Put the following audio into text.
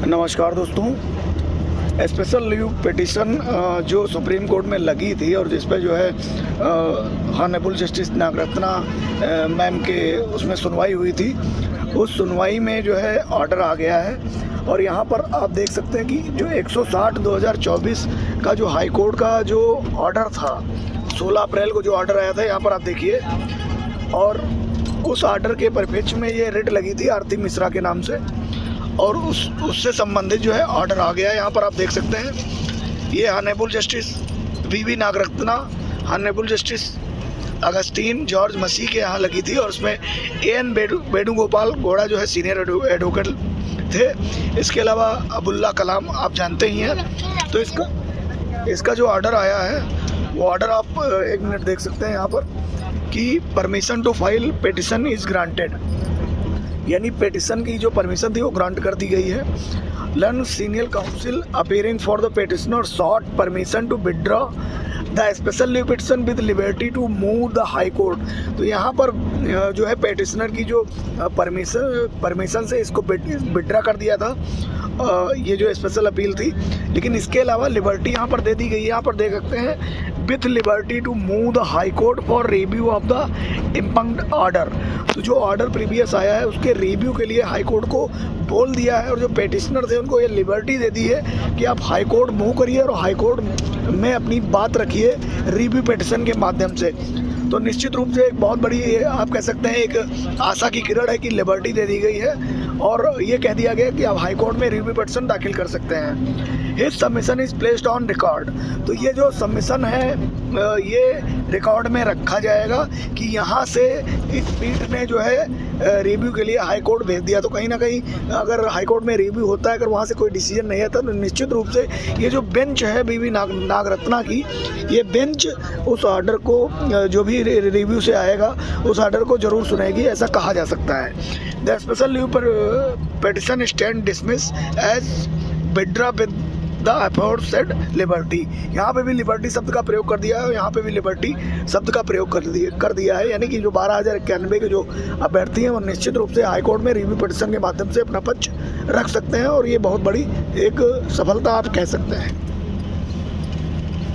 नमस्कार दोस्तों। Special leave petition जो सुप्रीम कोर्ट में लगी थी और जिस पे जो है हॉनरेबल जस्टिस नागरत्ना मैम के उसमें सुनवाई हुई थी, उस सुनवाई में जो है ऑर्डर आ गया है। और यहाँ पर आप देख सकते हैं कि जो 160/2024 का जो हाई कोर्ट का जो ऑर्डर था, 16 अप्रैल को जो ऑर्डर आया था, यहाँ पर आप देखिए। और उस ऑर्डर के परिप्रेक्ष्य में ये रिट लगी थी आरती मिश्रा के नाम से, और उससे संबंधित जो है ऑर्डर आ गया है। यहाँ पर आप देख सकते हैं, ये honourable justice V Nagarathna, honourable justice Augustine George Masih के यहाँ लगी थी, और उसमें AN वेणुगोपाल गौड़ा जो है सीनियर एडवोकेट थे। इसके अलावा अबुल्ला कलाम आप जानते ही हैं। तो इसका जो ऑर्डर आया है, वो ऑर्डर आप 1 मिनट देख सकते हैं यहाँ पर कि permission to file petition is granted, यानी पिटिशन की जो परमिशन थी वो ग्रांट कर दी गई है। Learn senior counsel appearing for the petitioner sought permission to withdraw the special leave petition with liberty to move the high court. तो यहाँ पर जो है पिटिशनर की जो परमिशन से इसको विथड्रॉ कर दिया था, ये जो स्पेशल अपील थी। लेकिन इसके अलावा लिबर्टी यहाँ पर दे दी गई है। यहाँ पर देख सकते हैं, with liberty to move the high court for review of the impugned order. तो जो ऑर्डर प्रीवियस आया है उसके रिव्यू के लिए हाई कोर्ट को बोल दिया है, और जो पिटिशनर थे उनको ये लिबर्टी दे दी है कि आप हाई कोर्ट मूव करिए और हाई कोर्ट में अपनी बात रखिए रिव्यू पिटिशन के माध्यम से। तो निश्चित रूप से एक बहुत बड़ी, आप कह सकते हैं, एक आशा की किरण है कि लिबर्टी दे दी गई है, और ये कह दिया गया कि आप हाई कोर्ट में रिव्यू पिटिशन दाखिल कर सकते हैं। His submission is placed on record. तो ये जो सबमिशन है ये रिकॉर्ड में रखा जाएगा कि यहाँ से इस पीठ ने जो है रिव्यू के लिए हाई कोर्ट भेज दिया। तो कहीं ना कहीं अगर हाई कोर्ट में रिव्यू होता है, अगर वहाँ से कोई डिसीजन नहीं आता, तो निश्चित रूप से ये जो बेंच है वी नागरत्ना की, ये बेंच उस ऑर्डर को जो भी रिव्यू से आएगा उस ऑर्डर को जरूर सुनेगी, ऐसा कहा जा सकता है। द स्पेशल लीव पर petition stand dismissed as withdraw with the aforesaid liberty. यहाँ पे भी लिबर्टी शब्द का प्रयोग कर दिया है, यहाँ पे भी लिबर्टी शब्द का प्रयोग कर दिया है। यानी कि जो 12,091 के जो अभ्यर्थी हैं वो निश्चित रूप से हाई कोर्ट में रिव्यू पिटिशन के माध्यम से अपना पक्ष रख सकते हैं, और ये बहुत बड़ी एक सफलता आप कह सकते हैं।